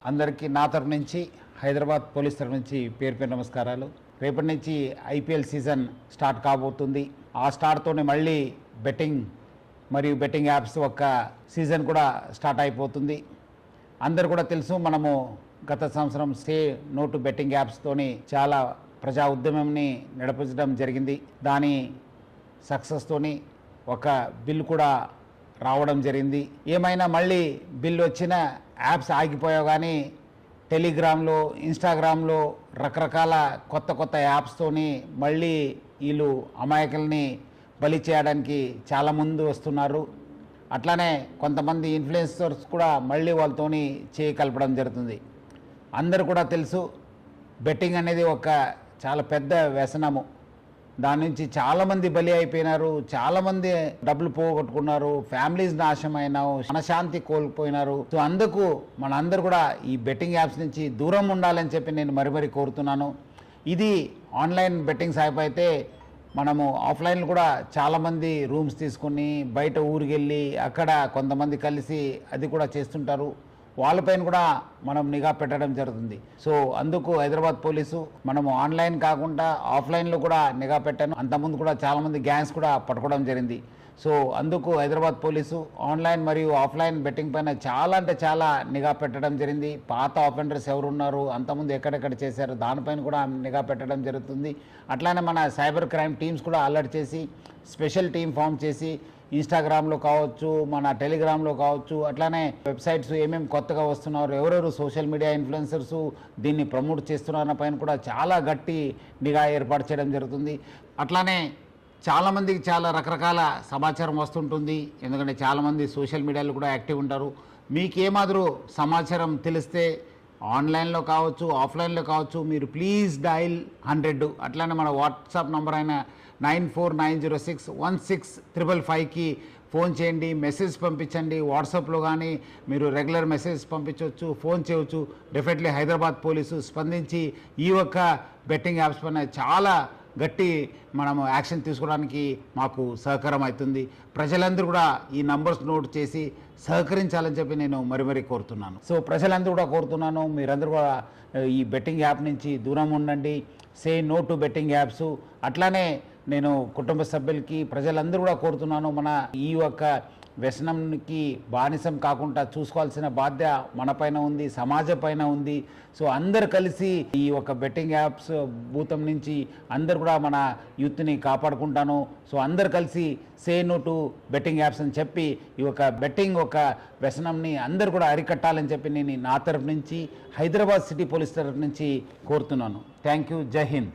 అందరికీ నా తరపు నుంచి హైదరాబాద్ పోలీస్ తరపు నుంచి పేరు నమస్కారాలు. రేపటి నుంచి ఐపీఎల్ సీజన్ స్టార్ట్ కాబోతుంది. ఆ స్టార్ట్తోనే మళ్ళీ బెట్టింగ్ మరియు బెట్టింగ్ యాప్స్ ఒక సీజన్ కూడా స్టార్ట్ అయిపోతుంది. అందరు కూడా తెలుసు, మనము గత సంవత్సరం సే నో టు బెట్టింగ్ యాప్స్తోని చాలా ప్రజా ఉద్యమంని నడిపించడం జరిగింది. దాని సక్సెస్తోని ఒక బిల్ కూడా రావడం జరిగింది. ఏమైనా మళ్ళీ బిల్ వచ్చిన యాప్స్ ఆగిపోయావు, కానీ టెలిగ్రామ్లో, ఇన్స్టాగ్రామ్లో రకరకాల కొత్త యాప్స్తోని మళ్ళీ వీళ్ళు అమాయకుల్ని బలి చేయడానికి చాలా ముందు వస్తున్నారు. అట్లానే కొంతమంది ఇన్ఫ్లుయెన్సర్స్ కూడా మళ్ళీ వాళ్ళతోని చేయి కలపడం జరుగుతుంది. అందరు కూడా తెలుసు, బెట్టింగ్ అనేది ఒక చాలా పెద్ద వ్యసనము. దాని నుంచి చాలామంది బలి అయిపోయినారు, చాలామంది డబ్బులు పోగొట్టుకున్నారు, ఫ్యామిలీస్ నాశనమైనారు, మనశాంతి కోల్పోయినారు. సో అందుకు మనందరూ కూడా ఈ బెట్టింగ్ యాప్స్ నుంచి దూరం ఉండాలని చెప్పి నేను మరీ కోరుతున్నాను. ఇది ఆన్లైన్ బెట్టింగ్ యాప్ అయితే మనము ఆఫ్లైన్లో కూడా చాలామంది రూమ్స్ తీసుకుని బయట ఊరికి వెళ్ళి అక్కడ కొంతమంది కలిసి అది కూడా చేస్తుంటారు. వాళ్ళపైన కూడా మనం నిఘా పెట్టడం జరుగుతుంది. సో అందుకు హైదరాబాద్ పోలీసు మనము ఆన్లైన్ కాకుండా ఆఫ్లైన్లో కూడా నిఘా పెట్టాను. అంతకుముందు కూడా చాలామంది గ్యాంగ్స్ కూడా పట్టుకోవడం జరిగింది. సో అందుకు హైదరాబాద్ పోలీసు ఆన్లైన్ మరియు ఆఫ్లైన్ బెట్టింగ్ పైన చాలా నిఘా పెట్టడం జరిగింది. పాత ఆఫెండర్స్ ఎవరున్నారు, అంతకుముందు ఎక్కడెక్కడ చేశారు, దానిపైన కూడా నిఘా పెట్టడం జరుగుతుంది. అట్లానే మన సైబర్ క్రైమ్ టీమ్స్ కూడా అలర్ట్ చేసి స్పెషల్ టీం ఫామ్ చేసి ఇన్స్టాగ్రామ్లో కావచ్చు, మన టెలిగ్రామ్లో కావచ్చు, అట్లానే వెబ్సైట్స్ ఏమేమి కొత్తగా వస్తున్నారు, ఎవరెవరు సోషల్ మీడియా ఇన్ఫ్లుయెన్సర్స్ దీన్ని ప్రమోట్ చేస్తున్న పైన కూడా చాలా గట్టి నిఘా ఏర్పాటు చేయడం జరుగుతుంది. అట్లానే చాలామందికి చాలా రకరకాల సమాచారం వస్తుంటుంది. ఎందుకంటే చాలామంది సోషల్ మీడియాలో కూడా యాక్టివ్ ఉంటారు. మీకేమాదిరూ సమాచారం తెలిస్తే ఆన్లైన్లో కావచ్చు, ఆఫ్లైన్లో కావచ్చు, మీరు ప్లీజ్ డయల్ 100. అట్లానే మన వాట్సాప్ నంబర్ అయిన 9490616555కి ఫోన్ చేయండి, మెసేజ్ పంపించండి. వాట్సాప్లో కానీ మీరు రెగ్యులర్ మెసేజ్ పంపించవచ్చు, ఫోన్ చేయవచ్చు. డెఫినెట్లీ హైదరాబాద్ పోలీసు స్పందించి ఈ ఒక్క బెట్టింగ్ యాప్స్ పైన చాలా గట్టి మనము యాక్షన్ తీసుకోవడానికి మాకు సహకారం అవుతుంది. ప్రజలందరూ కూడా ఈ నంబర్స్ నోట్ చేసి సహకరించాలని చెప్పి నేను మరీ కోరుతున్నాను. సో ప్రజలందరూ కూడా కోరుతున్నాను, మీరందరూ కూడా ఈ బెట్టింగ్ యాప్ నుంచి దూరం ఉండండి. Say no to betting apps. అట్లానే నేను కుటుంబ సభ్యులకి, ప్రజలందరూ కూడా కోరుతున్నాను, మన ఈ యొక్క వ్యసనంకి బానిసం కాకుండా చూసుకోవాల్సిన బాధ్యత మన పైన ఉంది, సమాజం పైన ఉంది. సో అందరు కలిసి ఈ ఒక బెట్టింగ్ యాప్స్ భూతం నుంచి అందరు కూడా మన యూత్ని కాపాడుకుంటాను. సో అందరు కలిసి say no to betting apps అని చెప్పి ఈ ఒక బెట్టింగ్ ఒక వ్యసనంని అందరు కూడా అరికట్టాలని చెప్పి నేను నా తరఫు నుంచి, హైదరాబాద్ సిటీ పోలీస్ తరఫు నుంచి కోరుతున్నాను. Thank you. జై హింద్.